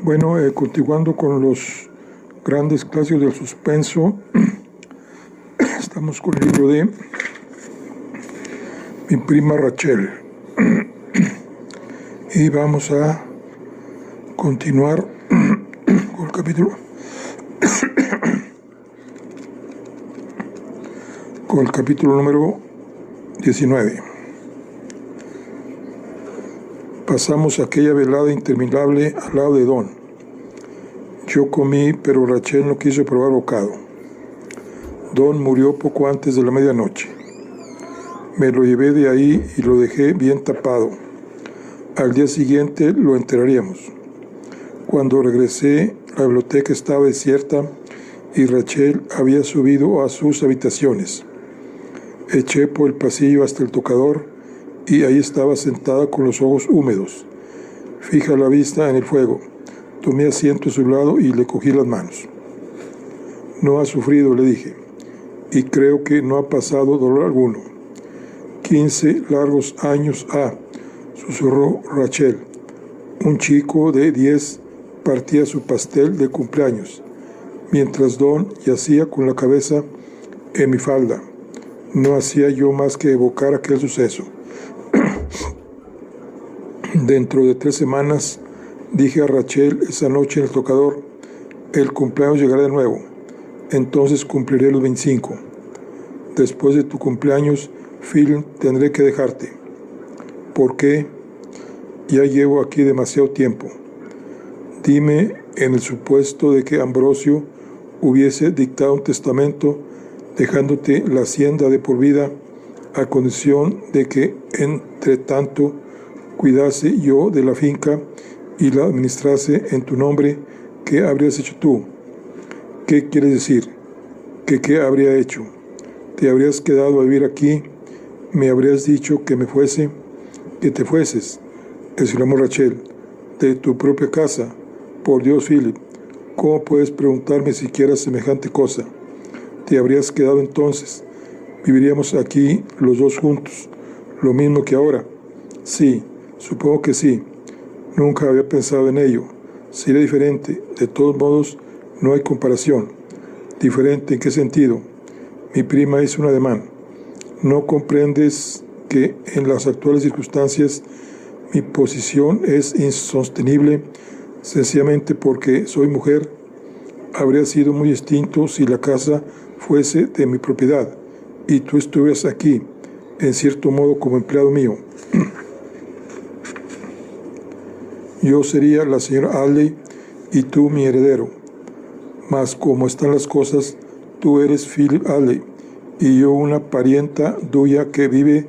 Bueno, continuando con los grandes clásicos del suspenso, estamos con el libro de Mi prima Rachel. Y vamos a continuar con el capítulo número 19. Pasamos aquella velada interminable al lado de Don. Yo comí, pero Rachel no quiso probar bocado. Don murió poco antes de la medianoche. Me lo llevé de ahí y lo dejé bien tapado. Al día siguiente lo enterraríamos. Cuando regresé, la biblioteca estaba desierta y Rachel había subido a sus habitaciones. Eché por el pasillo hasta el tocador y ahí estaba sentada con los ojos húmedos, fija la vista en el fuego. Tomé asiento a su lado y le cogí las manos. No ha sufrido, le dije, y creo que no ha pasado dolor alguno. 15 largos años ha, susurró Rachel. Un chico de 10 partía su pastel de cumpleaños, mientras Don yacía con la cabeza en mi falda. No hacía yo más que evocar aquel suceso. Dentro de 3 semanas, dije a Rachel esa noche en el tocador, el cumpleaños llegará de nuevo, entonces cumpliré los 25. Después de tu cumpleaños, Phil, tendré que dejarte. ¿Por qué? Ya llevo aquí demasiado tiempo. Dime, en el supuesto de que Ambrosio hubiese dictado un testamento dejándote la hacienda de por vida, a condición de que, entre tanto, cuidase yo de la finca y la administrase en tu nombre, ¿qué habrías hecho tú? ¿Qué quieres decir? ¿Qué habría hecho? ¿Te habrías quedado a vivir aquí? ¿Me habrías dicho que me fuese? ¿Que te fueses? Exclamó Rachel. ¿De tu propia casa? Por Dios, Philip, ¿cómo puedes preguntarme siquiera semejante cosa? ¿Te habrías quedado entonces? ¿Viviríamos aquí los dos juntos, lo mismo que ahora? Sí, supongo que sí. Nunca había pensado en ello. Sería diferente. De todos modos, no hay comparación. ¿Diferente en qué sentido? Mi prima hizo un ademán. ¿No comprendes que en las actuales circunstancias mi posición es insostenible sencillamente porque soy mujer? Habría sido muy distinto si la casa fuese de mi propiedad y tú estuvieras aquí, en cierto modo como empleado mío. Yo sería la señora Alley y tú mi heredero. Mas como están las cosas, tú eres Philip Alley y yo una parienta tuya que vive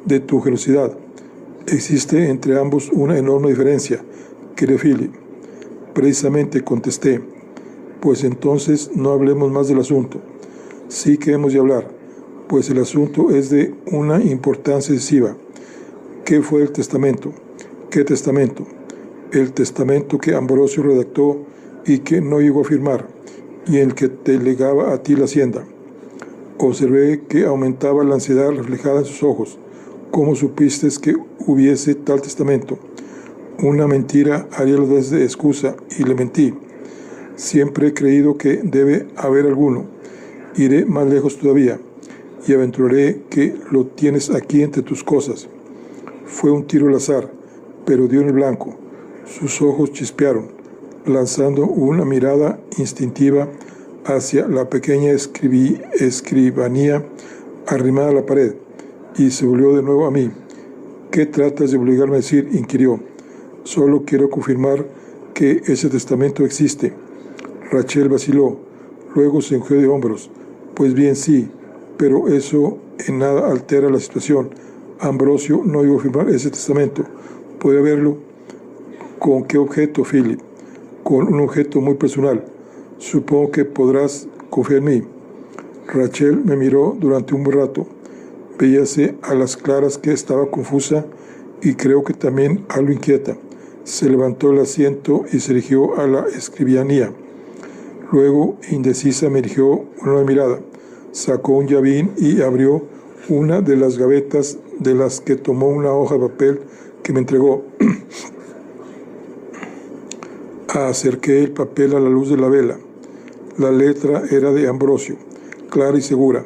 de tu generosidad. Existe entre ambos una enorme diferencia, querido Philip. Precisamente contesté. Pues entonces no hablemos más del asunto. Sí que hemos de hablar, pues el asunto es de una importancia decisiva. ¿Qué fue el testamento? ¿Qué testamento? El testamento que Ambrosio redactó y que no llegó a firmar, y en el que te legaba a ti la hacienda. Observé que aumentaba la ansiedad reflejada en sus ojos. ¿Cómo supiste que hubiese tal testamento? Una mentira haría las veces de excusa, y le mentí. Siempre he creído que debe haber alguno. Iré más lejos todavía, y aventuraré que lo tienes aquí entre tus cosas. Fue un tiro al azar, pero dio en el blanco. Sus ojos chispearon, lanzando una mirada instintiva hacia la pequeña escribanía arrimada a la pared, y se volvió de nuevo a mí. ¿Qué tratas de obligarme a decir?, inquirió. Solo quiero confirmar que ese testamento existe. Rachel vaciló, luego se encogió de hombros. Pues bien, sí, pero eso en nada altera la situación. Ambrosio no iba a firmar ese testamento. ¿Puede verlo? ¿Con qué objeto, Philip? Con un objeto muy personal. Supongo que podrás confiar en mí. Rachel me miró durante un buen rato. Veíase a las claras que estaba confusa y creo que también algo inquieta. Se levantó del asiento y se dirigió a la escribanía. Luego, indecisa, me dirigió una mirada. Sacó un llavín y abrió una de las gavetas, de las que tomó una hoja de papel que me entregó. Acerqué el papel a la luz de la vela. La letra era de Ambrosio, clara y segura,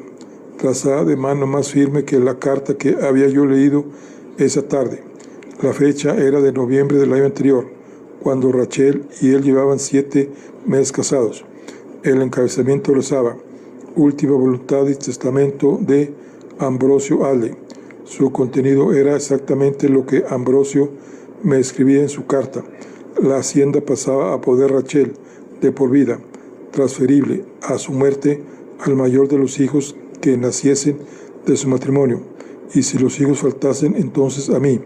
trazada de mano más firme que la carta que había yo leído esa tarde. La fecha era de noviembre del año anterior, cuando Rachel y él llevaban 7 meses casados. El encabezamiento rezaba: Última voluntad y testamento de Ambrosio Adley. Su contenido era exactamente lo que Ambrosio me escribía en su carta. La hacienda pasaba a poder Rachel de por vida, transferible a su muerte al mayor de los hijos que naciesen de su matrimonio, y si los hijos faltasen, entonces a mí,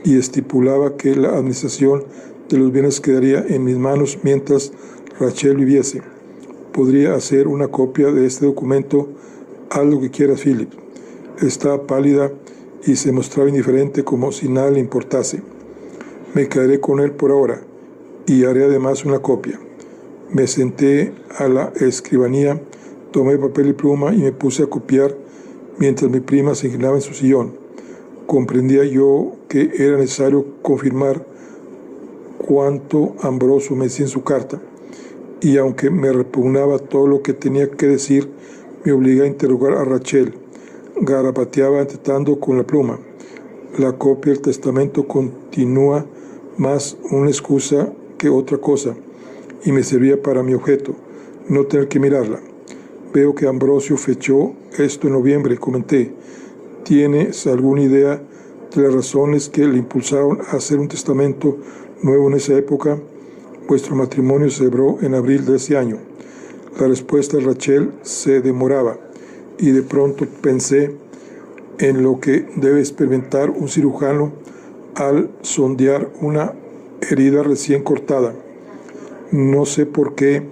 y estipulaba que la administración de los bienes quedaría en mis manos mientras Rachel viviese. Podría hacer una copia de este documento. Haz lo que quieras, Philip. Estaba pálida y se mostraba indiferente, como si nada le importase. Me quedaré con él por ahora y haré además una copia. Me senté a la escribanía, tomé papel y pluma y me puse a copiar mientras mi prima se inclinaba en su sillón. Comprendía yo que era necesario confirmar cuanto Ambrosio me decía en su carta, y aunque me repugnaba todo lo que tenía que decir, me obligué a interrogar a Rachel. Garabateaba tratando con la pluma. La copia del testamento continúa más una excusa que otra cosa, y me servía para mi objeto, no tener que mirarla. Veo que Ambrosio fechó esto en noviembre, comenté. ¿Tienes alguna idea de las razones que le impulsaron a hacer un testamento nuevo en esa época? Vuestro matrimonio se celebró en abril de ese año. La respuesta de Rachel se demoraba, y de pronto pensé en lo que debe experimentar un cirujano al sondear una herida recién cortada. No sé por qué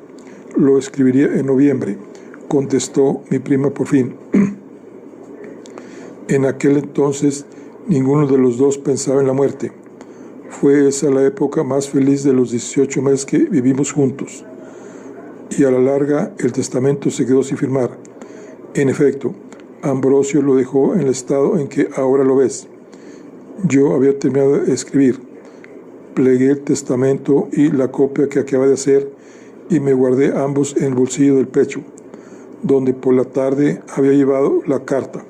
lo escribiría en noviembre, contestó mi prima por fin. En aquel entonces ninguno de los dos pensaba en la muerte. Fue esa la época más feliz de los 18 meses que vivimos juntos. Y a la larga el testamento se quedó sin firmar. En efecto, Ambrosio lo dejó en el estado en que ahora lo ves. Yo había terminado de escribir. Plegué el testamento y la copia que acababa de hacer y me guardé ambos en el bolsillo del pecho, donde por la tarde había llevado la carta.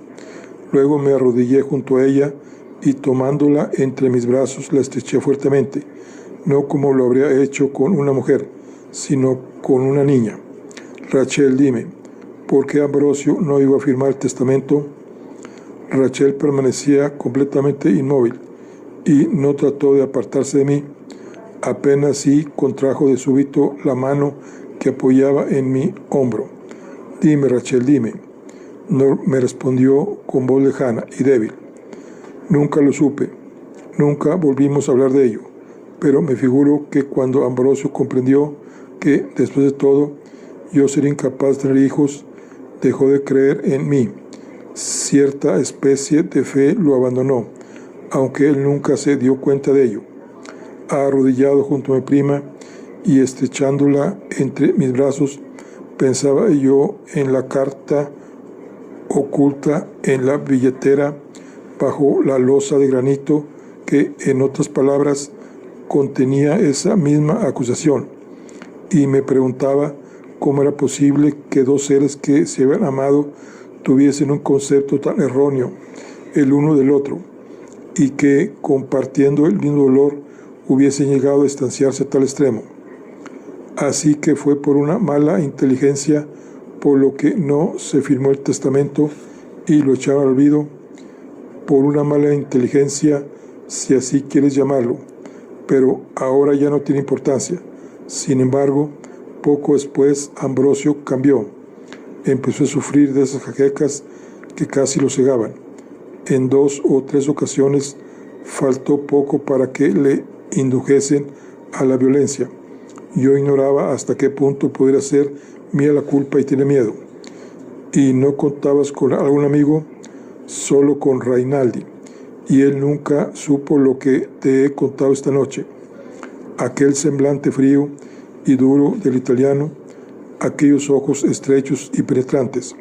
Luego me arrodillé junto a ella y tomándola entre mis brazos la estreché fuertemente, no como lo habría hecho con una mujer, sino con una niña. Rachel, dime, ¿por qué Ambrosio no iba a firmar el testamento? Rachel permanecía completamente inmóvil y no trató de apartarse de mí. Apenas sí contrajo de súbito la mano que apoyaba en mi hombro. Dime, Rachel, dime. No, me respondió con voz lejana y débil. Nunca lo supe, nunca volvimos a hablar de ello, pero me figuro que cuando Ambrosio comprendió que, después de todo, yo sería incapaz de tener hijos, dejó de creer en mí. Cierta especie de fe lo abandonó, aunque él nunca se dio cuenta de ello. Arrodillado junto a mi prima y estrechándola entre mis brazos, pensaba yo en la carta oculta en la billetera bajo la losa de granito que, en otras palabras, contenía esa misma acusación, y me preguntaba cómo era posible que dos seres que se habían amado tuviesen un concepto tan erróneo el uno del otro, y que, compartiendo el mismo dolor, hubiesen llegado a distanciarse a tal extremo. Así que fue por una mala inteligencia por lo que no se firmó el testamento y lo echaron al olvido, por una mala inteligencia, si así quieres llamarlo, pero ahora ya no tiene importancia. Sin embargo, poco después Ambrosio cambió. Empezó a sufrir de esas jaquecas que casi lo cegaban. En 2 o 3 ocasiones faltó poco para que le indujesen a la violencia. Yo ignoraba hasta qué punto pudiera ser mía la culpa y tiene miedo. ¿Y no contabas con algún amigo? Solo con Rainaldi, y él nunca supo lo que te he contado esta noche. Aquel semblante frío y duro del italiano, aquellos ojos estrechos y penetrantes.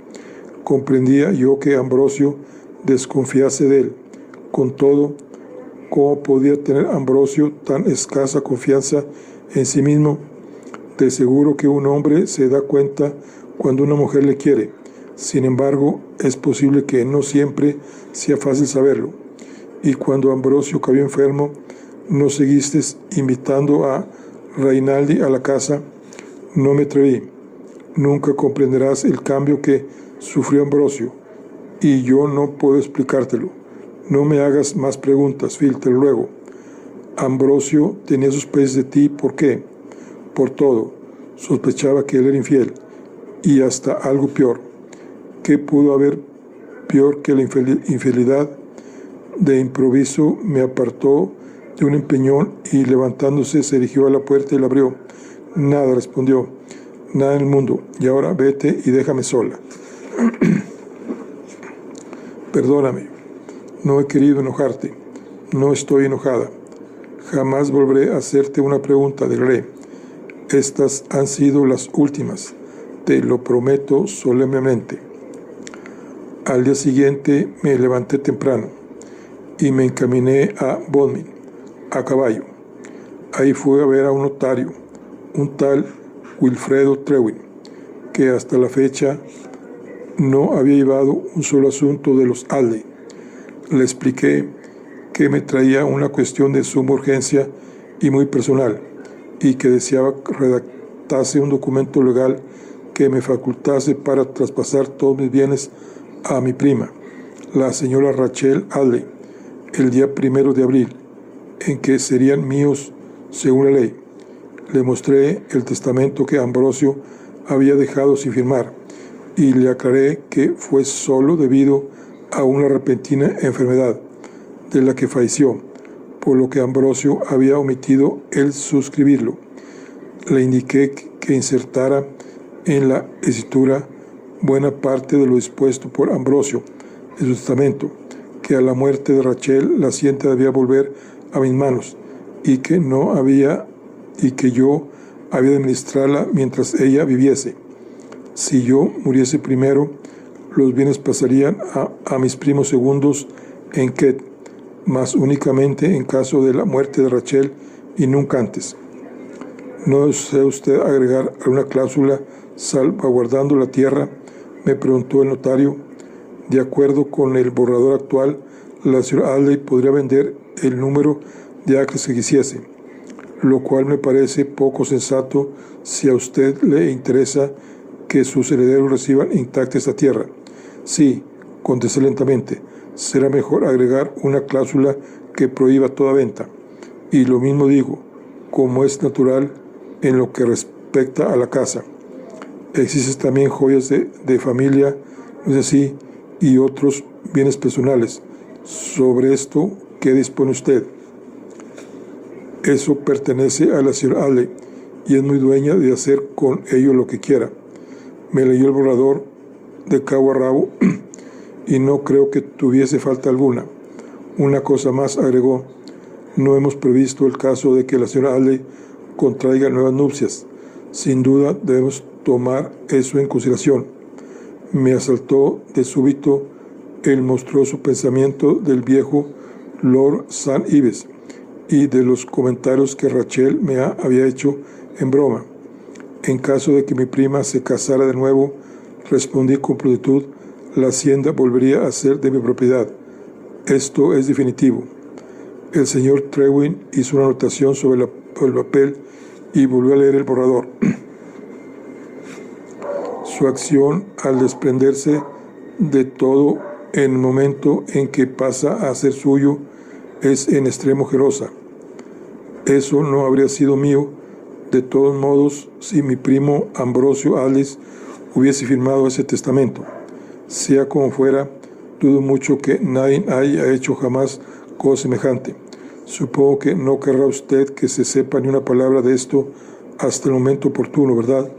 Comprendía yo que Ambrosio desconfiase de él. Con todo, ¿cómo podía tener Ambrosio tan escasa confianza en sí mismo. De seguro que un hombre se da cuenta cuando una mujer le quiere. Sin embargo, es posible que no siempre sea fácil saberlo. Y cuando Ambrosio cayó enfermo, ¿no seguiste invitando a Rainaldi a la casa? No me atreví. Nunca comprenderás el cambio que sufrió Ambrosio, y yo no puedo explicártelo. No me hagas más preguntas, Phil, te lo ruego. Ambrosio tenía sospechas de ti, ¿por qué? Por todo. Sospechaba que él era infiel, y hasta algo peor. ¿Qué pudo haber peor que la infidelidad? De improviso me apartó de un empeñón y levantándose se dirigió a la puerta y la abrió. Nada, respondió, nada en el mundo, y ahora vete y déjame sola. Perdóname, no he querido enojarte, no estoy enojada. Jamás volveré a hacerte una pregunta, declaré. Estas han sido las últimas, te lo prometo solemnemente. Al día siguiente me levanté temprano y me encaminé a Bodmin, a caballo. Ahí fui a ver a un notario, un tal Wilfredo Trewin, que hasta la fecha no había llevado un solo asunto de los Addley. Le expliqué que me traía una cuestión de suma urgencia y muy personal, y que deseaba redactase un documento legal que me facultase para traspasar todos mis bienes a mi prima, la señora Rachel Addley, el día 1 de abril, en que serían míos según la ley. Le mostré el testamento que Ambrosio había dejado sin firmar y le aclaré que fue solo debido a una repentina enfermedad de la que falleció, por lo que Ambrosio había omitido el suscribirlo. Le indiqué que insertara en la escritura buena parte de lo dispuesto por Ambrosio en su testamento, que a la muerte de Rachel la hacienda debía volver a mis manos y que yo había de administrarla mientras ella viviese. Si yo muriese primero, los bienes pasarían a mis primos segundos en Kent, mas únicamente en caso de la muerte de Rachel y nunca antes. ¿No desea usted agregar alguna cláusula salvaguardando la tierra?, me preguntó el notario. De acuerdo con el borrador actual, la señora Addley podría vender el número de acres que quisiese, lo cual me parece poco sensato si a usted le interesa que sus herederos reciban intacta esta tierra. Sí, contesté lentamente, será mejor agregar una cláusula que prohíba toda venta. Y lo mismo digo, como es natural en lo que respecta a la casa. Existen también joyas de familia, no es así, y otros bienes personales. Sobre esto, ¿qué dispone usted? Eso pertenece a la señora Addley y es muy dueña de hacer con ello lo que quiera. Me leyó el borrador de cabo a rabo y no creo que tuviese falta alguna. Una cosa más, agregó, no hemos previsto el caso de que la señora Addley contraiga nuevas nupcias. Sin duda debemos tomar eso en consideración. Me asaltó de súbito el monstruoso pensamiento del viejo Lord St. Ives y de los comentarios que Rachel me había hecho en broma. En caso de que mi prima se casara de nuevo, respondí con prontitud, la hacienda volvería a ser de mi propiedad. Esto es definitivo. El señor Trewin hizo una anotación sobre el papel y volvió a leer el borrador. Su acción al desprenderse de todo en el momento en que pasa a ser suyo es en extremo generosa. Eso no habría sido mío, de todos modos, si mi primo Ambrosio Addley hubiese firmado ese testamento. Sea como fuera, dudo mucho que nadie haya hecho jamás cosa semejante. Supongo que no querrá usted que se sepa ni una palabra de esto hasta el momento oportuno, ¿verdad?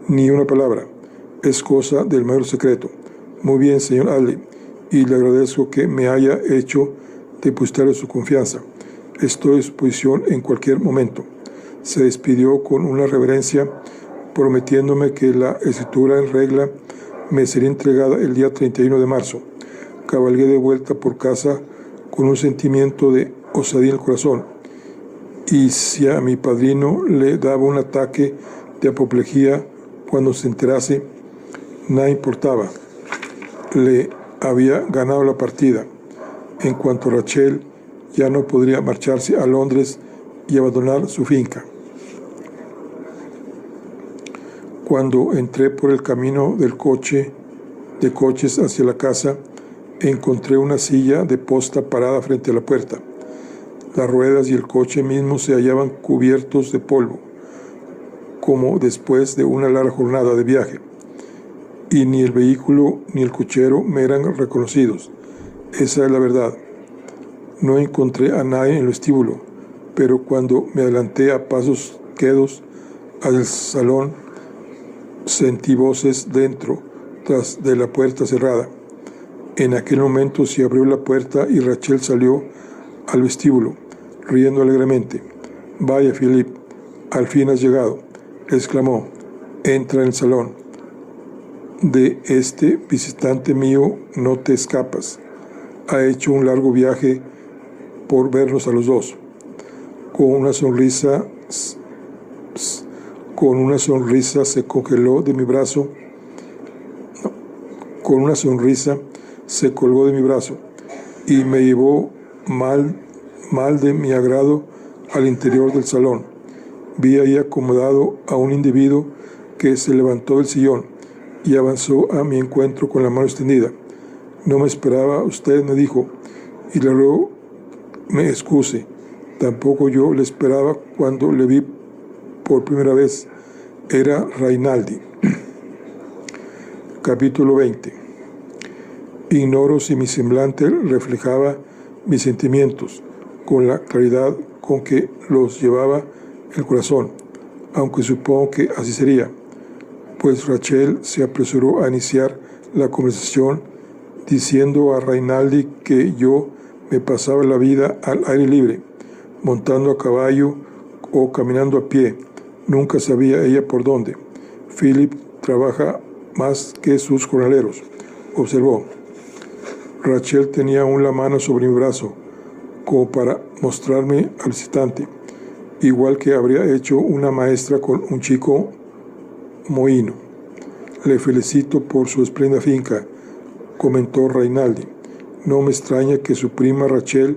Ni una palabra. Es cosa del mayor secreto. Muy bien, señor Addley, y le agradezco que me haya hecho depositarle su confianza. Estoy a su disposición en cualquier momento. Se despidió con una reverencia, prometiéndome que la escritura en regla me sería entregada el día 31 de marzo. Cabalgué de vuelta por casa con un sentimiento de osadía en el corazón y si a mi padrino le daba un ataque de apoplejía cuando se enterase, nada importaba, le había ganado la partida. En cuanto a Rachel, ya no podría marcharse a Londres y abandonar su finca. Cuando entré por el camino de coches hacia la casa, encontré una silla de posta parada frente a la puerta. Las ruedas y el coche mismo se hallaban cubiertos de polvo, como después de una larga jornada de viaje, y ni el vehículo ni el cochero me eran reconocidos. Esa es la verdad. No encontré a nadie en el vestíbulo, pero cuando me adelanté a pasos quedos al salón, sentí voces dentro, tras de la puerta cerrada. En aquel momento se abrió la puerta y Rachel salió al vestíbulo, riendo alegremente. «Vaya, Philip, al fin has llegado», exclamó. «Entra en el salón. De este visitante mío no te escapas. Ha hecho un largo viaje por vernos a los dos». Con una sonrisa se congeló de mi brazo. Con una sonrisa se colgó de mi brazo y me llevó mal de mi agrado al interior del salón. Vi ahí acomodado a un individuo que se levantó del sillón y avanzó a mi encuentro con la mano extendida. «No me esperaba usted», me dijo, y le ruego me excuse. Tampoco yo le esperaba cuando le vi por primera vez. Era Rinaldi. Capítulo 20. Ignoro si mi semblante reflejaba mis sentimientos con la claridad con que los llevaba el corazón, aunque supongo que así sería, pues Rachel se apresuró a iniciar la conversación diciendo a Rinaldi que yo me pasaba la vida al aire libre, montando a caballo o caminando a pie. Nunca sabía ella por dónde. «Philip trabaja más que sus jornaleros», observó. Rachel tenía aún la mano sobre mi brazo, como para mostrarme al visitante, igual que habría hecho una maestra con un chico mohíno. «Le felicito por su espléndida finca», comentó Rinaldi. «No me extraña que su prima Rachel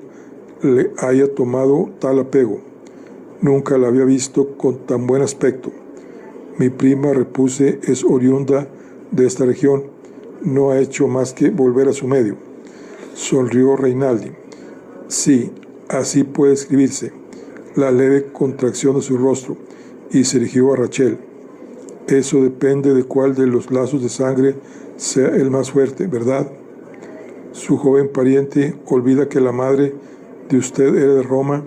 le haya tomado tal apego. Nunca la había visto con tan buen aspecto». «Mi prima», repuse, «es oriunda de esta región. No ha hecho más que volver a su medio». Sonrió Rinaldi. «Sí, así puede escribirse», la leve contracción de su rostro, y se dirigió a Rachel. «Eso depende de cuál de los lazos de sangre sea el más fuerte, ¿verdad? Su joven pariente olvida que la madre de usted era de Roma,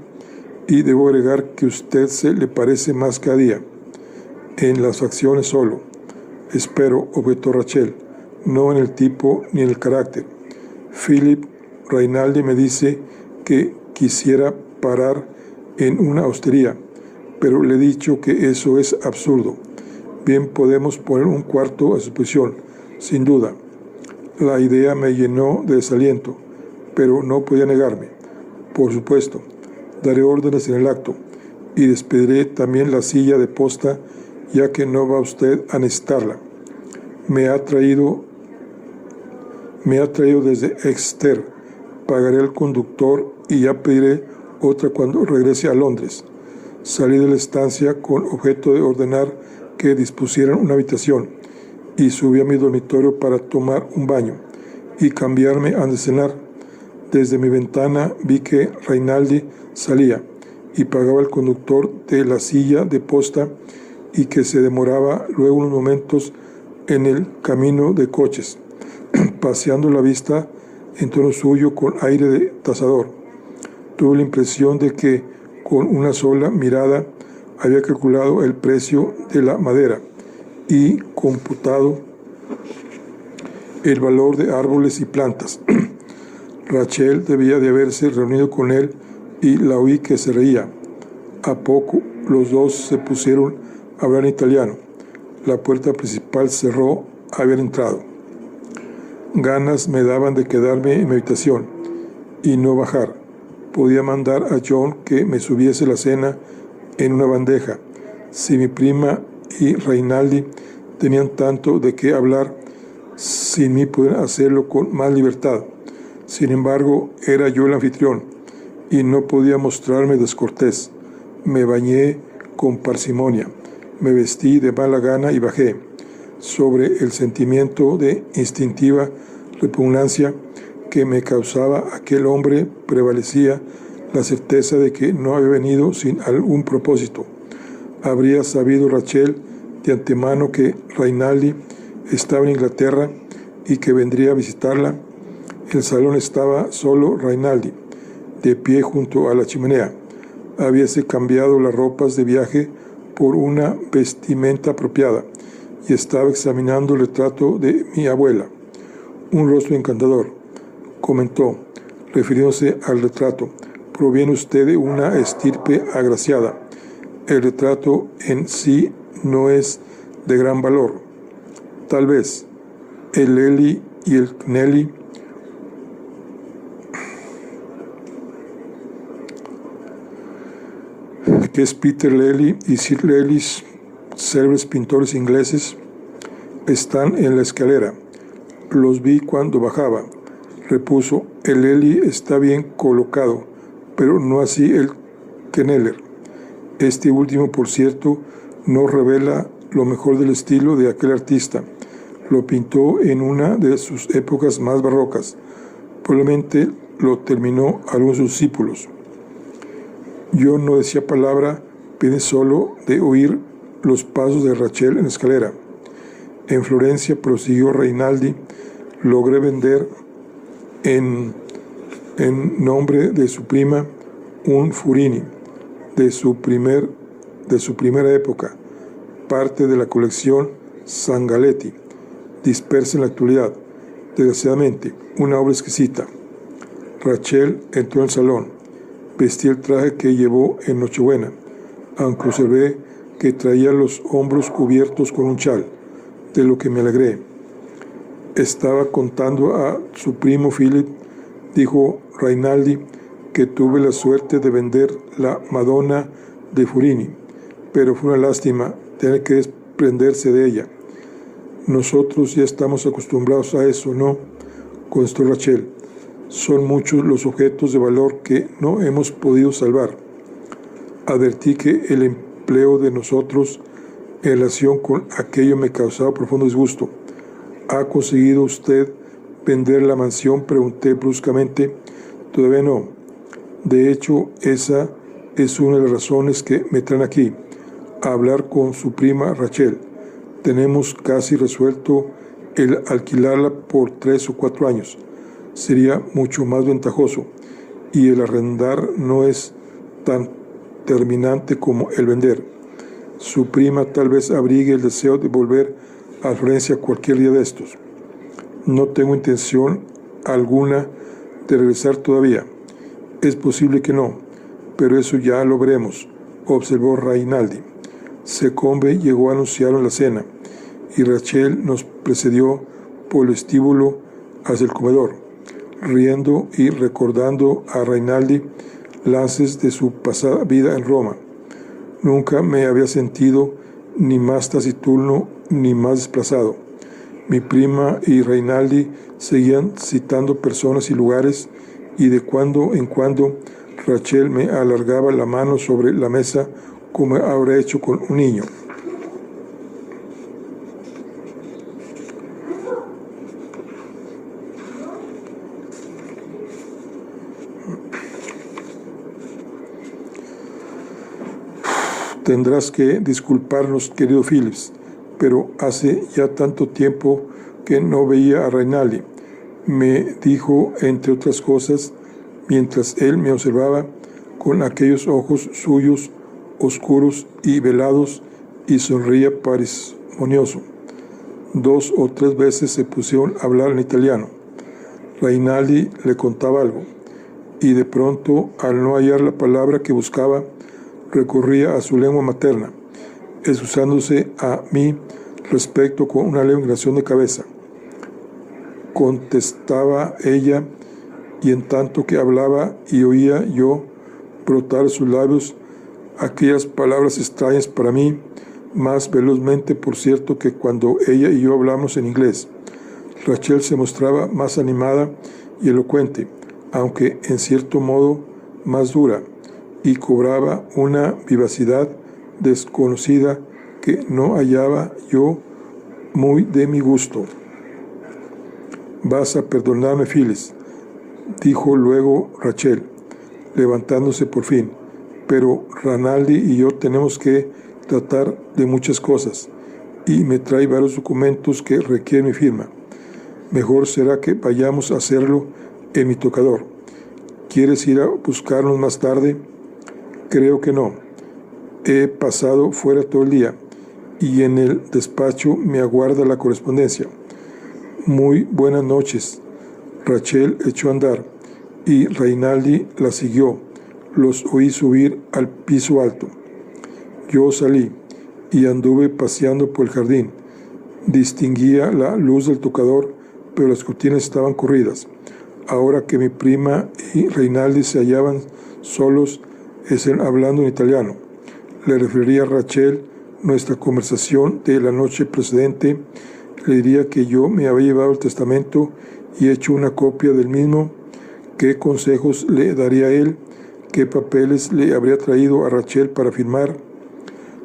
y debo agregar que usted se le parece más cada día. En las facciones solo». «Espero», objetó Rachel, «no en el tipo ni en el carácter. Philip, Rinaldi me dice que quisiera parar en una hostería, pero le he dicho que eso es absurdo. Bien, podemos poner un cuarto a su disposición, sin duda». La idea me llenó de desaliento, pero no podía negarme. «Por supuesto, daré órdenes en el acto, y despediré también la silla de posta, ya que no va usted a necesitarla. Me ha traído desde Exeter. Pagaré al conductor y ya pediré otra cuando regrese a Londres». Salí de la estancia con objeto de ordenar que dispusieran una habitación, y subí a mi dormitorio para tomar un baño y cambiarme antes de cenar. Desde mi ventana vi que Rinaldi salía y pagaba al conductor de la silla de posta, y que se demoraba luego unos momentos en el camino de coches, paseando la vista en torno suyo con aire de tasador. Tuve la impresión de que con una sola mirada había calculado el precio de la madera y computado el valor de árboles y plantas. Rachel debía de haberse reunido con él, y la oí que se reía. A poco los dos se pusieron a hablar en italiano. La puerta principal cerró. Habían entrado. Ganas me daban de quedarme en mi habitación y no bajar, podía mandar a John que me subiese la cena en una bandeja. Si mi prima y Reinaldi tenían tanto de qué hablar, sin mí podían hacerlo con más libertad. Sin embargo, era yo el anfitrión y no podía mostrarme descortés. Me bañé con parsimonia, me vestí de mala gana y bajé. Sobre el sentimiento de instintiva repugnancia que me causaba aquel hombre prevalecía la certeza de que no había venido sin algún propósito. Habría sabido Rachel de antemano que Reinaldi estaba en Inglaterra y que vendría a visitarla. El salón estaba solo Reinaldi, de pie junto a la chimenea. Habíase cambiado las ropas de viaje por una vestimenta apropiada y estaba examinando el retrato de mi abuela. Un rostro encantador, comentó, refiriéndose al retrato. Proviene usted de una estirpe agraciada. El retrato en sí no es de gran valor. Tal vez el Lely y el Knelly que es Peter Lely y Sir Lely, célebres pintores ingleses, están en la escalera. Los vi cuando bajaba. Repuso, el Lely está bien colocado, pero no así el Kneller. Este último, por cierto, no revela lo mejor del estilo de aquel artista. Lo pintó en una de sus épocas más barrocas. Probablemente lo terminó algunos de sus discípulos. Yo no decía palabra, pide solo de oír los pasos de Rachel en la escalera. En Florencia, prosiguió Reinaldi, logré vender en nombre de su prima un Furini de su primera época, parte de la colección Sangaletti, dispersa en la actualidad. Desgraciadamente, una obra exquisita. Rachel entró en el salón. Vestía el traje que llevó en Nochebuena, aunque observé que traía los hombros cubiertos con un chal, de lo que me alegré. Estaba contando a su primo Philip, dijo Reinaldi, que tuve la suerte de vender la Madonna de Furini, pero fue una lástima tener que desprenderse de ella. Nosotros ya estamos acostumbrados a eso, ¿no?, contestó Rachel. Son muchos los objetos de valor que no hemos podido salvar. Advertí que el empleo de nosotros en relación con aquello me causaba profundo disgusto. ¿Ha conseguido usted vender la mansión?, pregunté bruscamente. Todavía no. De hecho, esa es una de las razones que me traen aquí, a hablar con su prima Rachel. Tenemos casi resuelto el alquilarla por 3 o 4 años. Sería mucho más ventajoso, y el arrendar no es tan terminante como el vender. Su prima tal vez abrigue el deseo de volver a Florencia cualquier día de estos. No tengo intención alguna de regresar todavía. Es posible que no, pero eso ya lo veremos, observó Reinaldi. Secombe llegó a anunciarlo en la cena, y Rachel nos precedió por el vestíbulo hacia el comedor, riendo y recordando a Reinaldi lances de su pasada vida en Roma. Nunca me había sentido ni más taciturno ni más desplazado. Mi prima y Reinaldi seguían citando personas y lugares, y de cuando en cuando Rachel me alargaba la mano sobre la mesa como habrá hecho con un niño. Tendrás que disculparnos, querido Phillips, pero hace ya tanto tiempo que no veía a Reinaldi, me dijo, entre otras cosas, mientras él me observaba con aquellos ojos suyos oscuros y velados, y sonreía parsimonioso. 2 o 3 veces se pusieron a hablar en italiano. Reinaldi le contaba algo, y de pronto, al no hallar la palabra que buscaba, recurría a su lengua materna, excusándose a mí respecto con una leve inclinación de cabeza. Contestaba ella y en tanto que hablaba y oía yo brotar de sus labios aquellas palabras extrañas para mí, más velozmente, por cierto, que cuando ella y yo hablamos en inglés. Rachel se mostraba más animada y elocuente, aunque en cierto modo más dura, y cobraba una vivacidad desconocida que no hallaba yo muy de mi gusto. «Vas a perdonarme, Phyllis», dijo luego Rachel, levantándose por fin, «pero Ranaldi y yo tenemos que tratar de muchas cosas, y me trae varios documentos que requieren mi firma. Mejor será que vayamos a hacerlo en mi tocador. ¿Quieres ir a buscarnos más tarde?» «Creo que no. He pasado fuera todo el día, y en el despacho me aguarda la correspondencia». «Muy buenas noches». Rachel echó a andar, y Rainaldi la siguió. Los oí subir al piso alto. Yo salí, y anduve paseando por el jardín. Distinguía la luz del tocador, pero las cortinas estaban corridas. Ahora que mi prima y Rainaldi se hallaban solos, hablando en italiano, le referiría a Rachel nuestra conversación de la noche precedente. Le diría que yo me había llevado el testamento y hecho una copia del mismo, qué consejos le daría a él, qué papeles le habría traído a Rachel para firmar.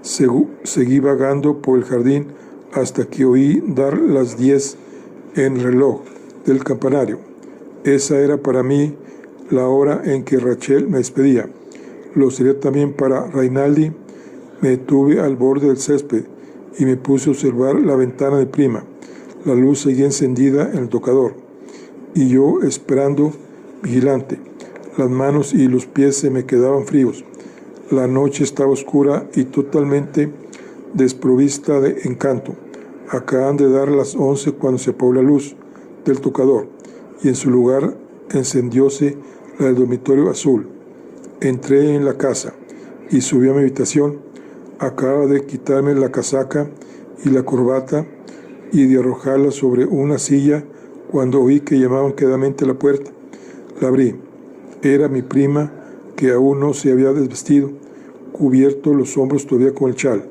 Seguí vagando por el jardín hasta que oí dar las 10 en el reloj del campanario. Esa era para mí la hora en que Rachel me despedía. Lo sería también para Rainaldi. Me detuve al borde del césped y me puse a observar la ventana de prima. La luz seguía encendida en el tocador, y yo esperando, vigilante. Las manos y los pies se me quedaban fríos. La noche estaba oscura y totalmente desprovista de encanto. Acaban de dar las 11 cuando se apagó la luz del tocador, y en su lugar encendióse la del dormitorio azul. Entré en la casa y subí a mi habitación. Acababa de quitarme la casaca y la corbata y de arrojarla sobre una silla cuando oí que llamaban quedamente a la puerta. La abrí. Era mi prima, que aún no se había desvestido, cubierto los hombros todavía con el chal.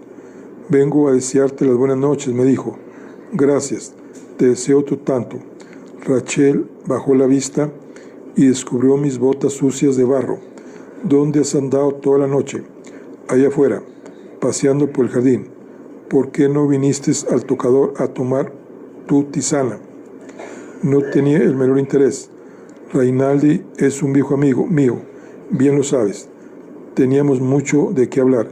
«Vengo a desearte las buenas noches», me dijo. «Gracias, te deseo otro tanto». Rachel bajó la vista y descubrió mis botas sucias de barro. «¿Dónde has andado toda la noche?» «Allá afuera, paseando por el jardín». «¿Por qué no viniste al tocador a tomar tu tisana?» «No tenía el menor interés. Rainaldi es un viejo amigo mío, bien lo sabes. Teníamos mucho de qué hablar.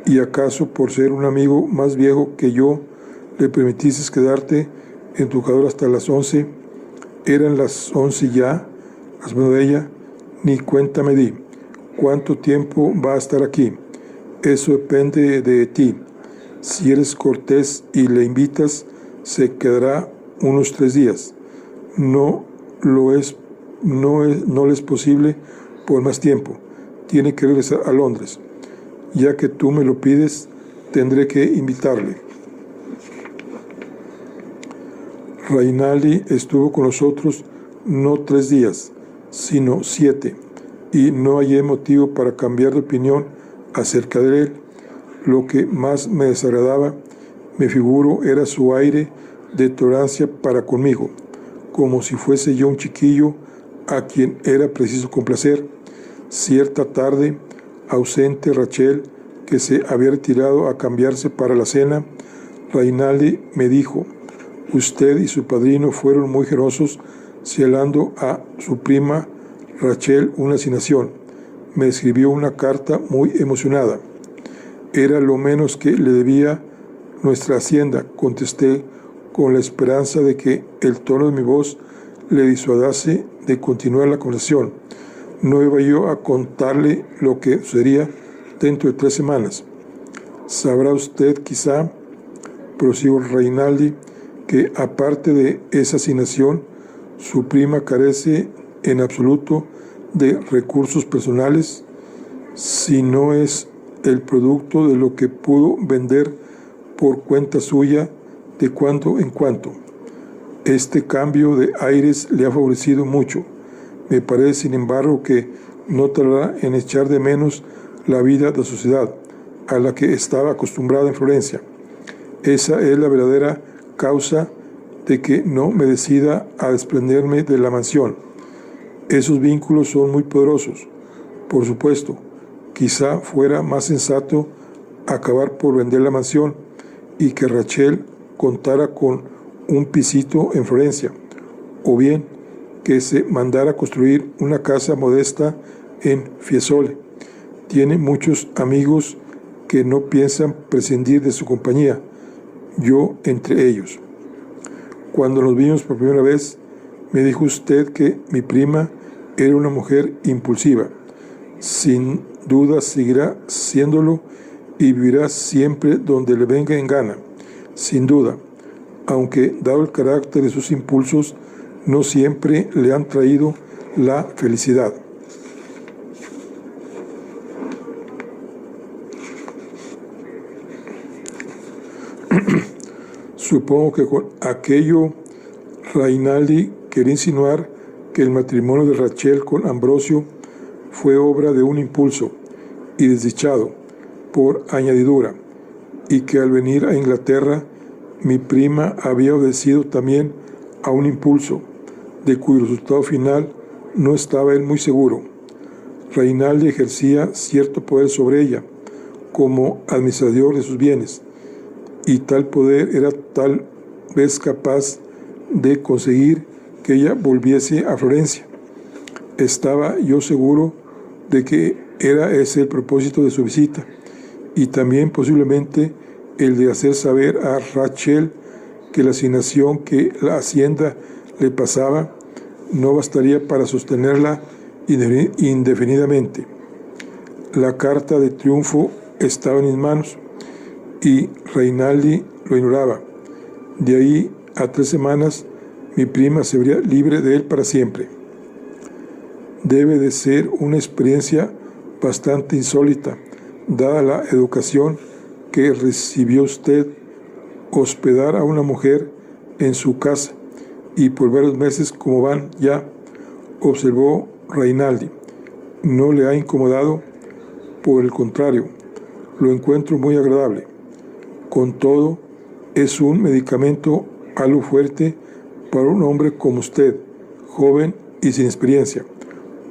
¿Y acaso por ser un amigo más viejo que yo le permitiste quedarte en tu tocador hasta las 11? Eran las 11 ya», respondió ella. «Ni cuenta me di. ¿Cuánto tiempo va a estar aquí? Eso depende de ti. Si eres cortés y le invitas, se quedará unos 3 días. No le es posible por más tiempo. Tiene que regresar a Londres. Ya que tú me lo pides, tendré que invitarle». Rainaldi estuvo con nosotros no 3 días, sino 7, y no hallé motivo para cambiar de opinión acerca de él. Lo que más me desagradaba, me figuro, era su aire de tolerancia para conmigo, como si fuese yo un chiquillo a quien era preciso complacer. Cierta tarde, ausente Rachel, que se había retirado a cambiarse para la cena, Rainaldi me dijo: «Usted y su padrino fueron muy generosos celando a su prima Rachel una asignación». Me escribió una carta muy emocionada. «Era lo menos que le debía nuestra hacienda», contesté, con la esperanza de que el tono de mi voz le disuadase de continuar la conversación. No iba yo a contarle lo que sucedería dentro de 3 semanas. «Sabrá usted, quizá», prosiguió Rainaldi, «que aparte de esa asignación, su prima carece en absoluto de recursos personales, si no es el producto de lo que pudo vender por cuenta suya de cuando en cuando. Este cambio de aires le ha favorecido mucho. Me parece, sin embargo, que no tardará en echar de menos la vida de la sociedad a la que estaba acostumbrada en Florencia. Esa es la verdadera causa de que no me decida a desprenderme de la mansión. Esos vínculos son muy poderosos. Por supuesto, quizá fuera más sensato acabar por vender la mansión y que Rachel contara con un pisito en Florencia, o bien que se mandara a construir una casa modesta en Fiesole. Tiene muchos amigos que no piensan prescindir de su compañía, yo entre ellos. Cuando nos vimos por primera vez, me dijo usted que mi prima era una mujer impulsiva. Sin duda seguirá siéndolo y vivirá siempre donde le venga en gana, sin duda, aunque dado el carácter de sus impulsos, no siempre le han traído la felicidad. Supongo que con aquello Rainaldi quería insinuar que el matrimonio de Rachel con Ambrosio fue obra de un impulso y desdichado por añadidura, y que al venir a Inglaterra mi prima había obedecido también a un impulso, de cuyo resultado final no estaba él muy seguro. Rainaldi ejercía cierto poder sobre ella, como administrador de sus bienes, y tal poder era tal vez capaz de conseguir que ella volviese a Florencia. Estaba yo seguro de que era ese el propósito de su visita, y también posiblemente el de hacer saber a Rachel que la asignación que la hacienda le pasaba no bastaría para sostenerla indefinidamente. La carta de triunfo estaba en mis manos y Rainaldi lo ignoraba. De ahí a 3 semanas mi prima se vería libre de él para siempre. Debe de ser una experiencia bastante insólita, dada la educación que recibió usted, hospedar a una mujer en su casa y por varios meses como van ya, observó Rainaldi. ¿No le ha incomodado? Por el contrario, lo encuentro muy agradable. Con todo, es un medicamento algo fuerte para un hombre como usted, joven y sin experiencia.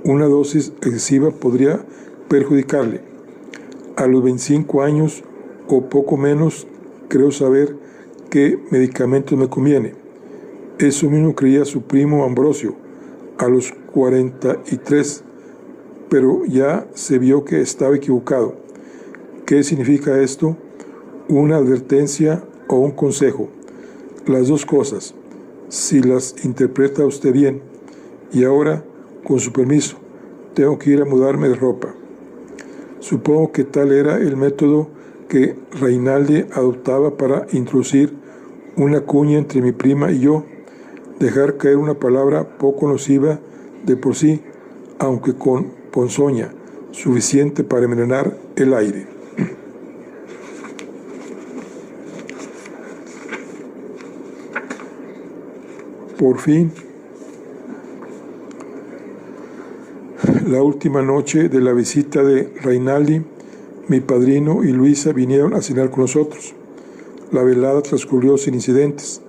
Una dosis excesiva podría perjudicarle. A los 25 años o poco menos, creo saber qué medicamento me conviene. Eso mismo creía su primo Ambrosio a los 43, pero ya se vio que estaba equivocado. ¿Qué significa esto? ¿Una advertencia o un consejo? Las dos cosas, si las interpreta usted bien. Y ahora, con su permiso, tengo que ir a mudarme de ropa. Supongo que tal era el método que Rainaldi adoptaba para introducir una cuña entre mi prima y yo, dejar caer una palabra poco nociva de por sí, aunque con ponzoña, suficiente para envenenar el aire. Por fin, la última noche de la visita de Rainaldi, mi padrino y Luisa vinieron a cenar con nosotros. La velada transcurrió sin incidentes,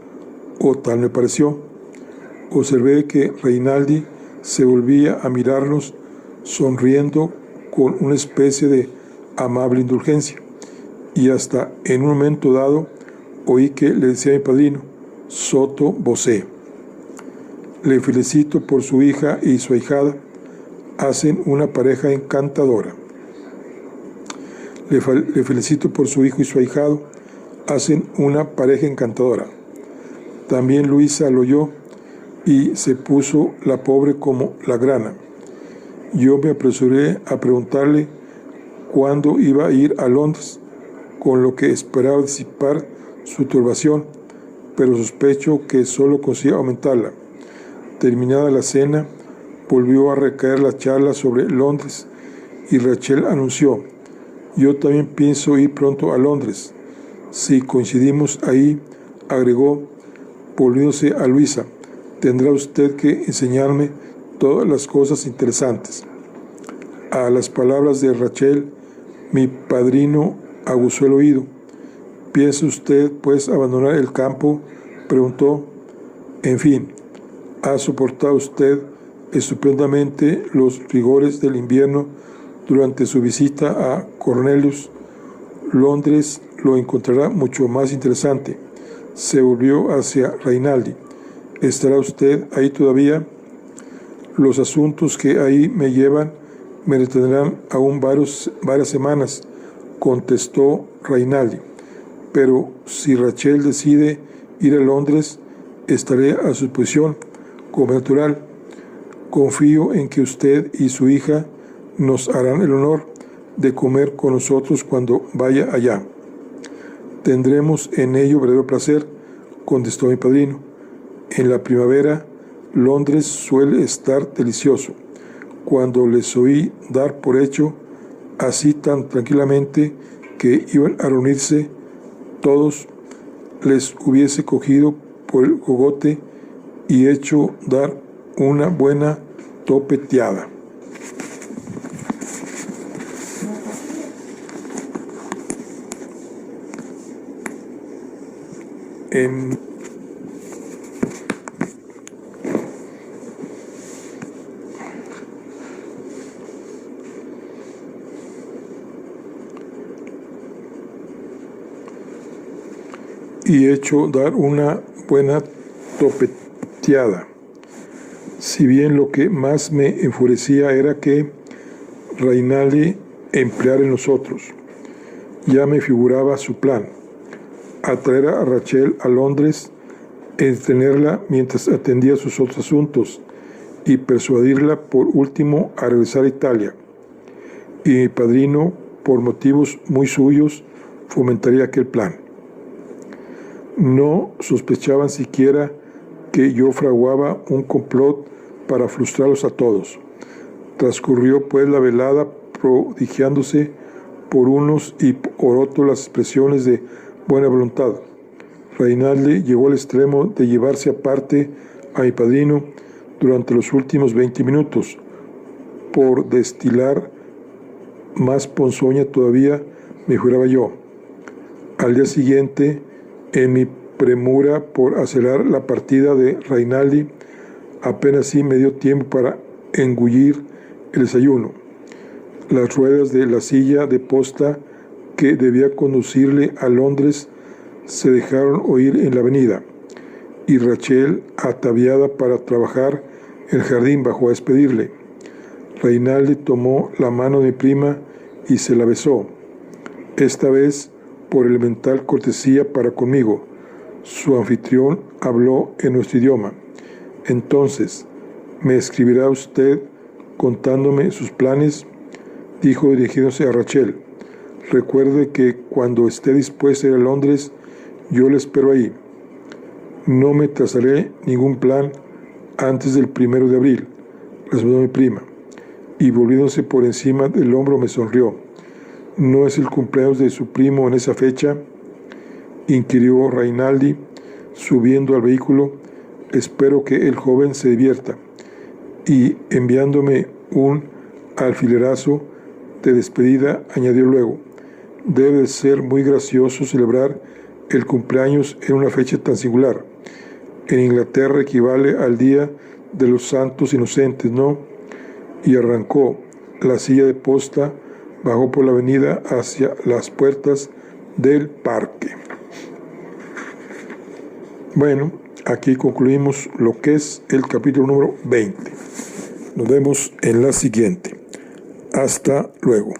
o tal me pareció. Observé que Rainaldi se volvía a mirarnos sonriendo con una especie de amable indulgencia, y hasta en un momento dado oí que le decía a mi padrino, sotto voce: le felicito por su hija y su ahijada, hacen una pareja encantadora. Le felicito por su hijo y su ahijado, hacen una pareja encantadora. También Luisa lo oyó y se puso la pobre como la grana. Yo me apresuré a preguntarle cuándo iba a ir a Londres, con lo que esperaba disipar su turbación, pero sospecho que solo conseguía aumentarla. Terminada la cena, volvió a recaer la charla sobre Londres y Rachel anunció: yo también pienso ir pronto a Londres. Si coincidimos ahí, agregó, volviéndose a Luisa, tendrá usted que enseñarme todas las cosas interesantes. A las palabras de Rachel, mi padrino aguzó el oído. ¿Piensa usted, pues, abandonar el campo?, preguntó. En fin, ¿ha soportado usted estupendamente los rigores del invierno durante su visita a Cornelius? Londres lo encontrará mucho más interesante. Se volvió hacia Rinaldi. ¿Estará usted ahí todavía? Los asuntos que ahí me llevan me retendrán aún varias semanas, contestó Rinaldi. Pero si Rachel decide ir a Londres, estaré a su disposición, como natural. Confío en que usted y su hija nos harán el honor de comer con nosotros cuando vaya allá. Tendremos en ello verdadero placer, contestó mi padrino. En la primavera, Londres suele estar delicioso. Cuando les oí dar por hecho, así tan tranquilamente, que iban a reunirse todos, les hubiese cogido por el cogote y hecho dar una buena topeteada. Y hecho dar una buena topeteada. Si bien lo que más me enfurecía era que Rinaldi empleara en nosotros. Ya me figuraba su plan: atraer a Rachel a Londres, entretenerla mientras atendía sus otros asuntos y persuadirla por último a regresar a Italia. Y mi padrino, por motivos muy suyos, fomentaría aquel plan. No sospechaban siquiera que yo fraguaba un complot para frustrarlos a todos. Transcurrió pues la velada prodigiándose por unos y por otros las expresiones de buena voluntad. Rinaldi llegó al extremo de llevarse aparte a mi padrino durante los últimos 20 minutos. Por destilar más ponzoña todavía, me juraba yo. Al día siguiente, en mi premura por acelerar la partida de Rinaldi, apenas sí me dio tiempo para engullir el desayuno. Las ruedas de la silla de posta que debía conducirle a Londres se dejaron oír en la avenida, y Rachel, ataviada para trabajar en el jardín, bajó a despedirle. Rinaldi tomó la mano de mi prima y se la besó, esta vez por elemental cortesía para conmigo. Su anfitrión habló en nuestro idioma. Entonces, ¿me escribirá usted contándome sus planes?, dijo dirigiéndose a Rachel. Recuerde que cuando esté dispuesta a ir a Londres, yo le espero ahí. No me trazaré ningún plan antes del 1 de abril, respondió mi prima, y volviéndose por encima del hombro me sonrió. ¿No es el cumpleaños de su primo en esa fecha?, inquirió Rinaldi, subiendo al vehículo. Espero que el joven se divierta. Y enviándome un alfilerazo de despedida, añadió luego: debe ser muy gracioso celebrar el cumpleaños en una fecha tan singular. En Inglaterra equivale al Día de los Santos Inocentes, ¿no? Y arrancó la silla de posta, bajó por la avenida hacia las puertas del parque. Bueno, aquí concluimos lo que es el capítulo número 20. Nos vemos en la siguiente. Hasta luego.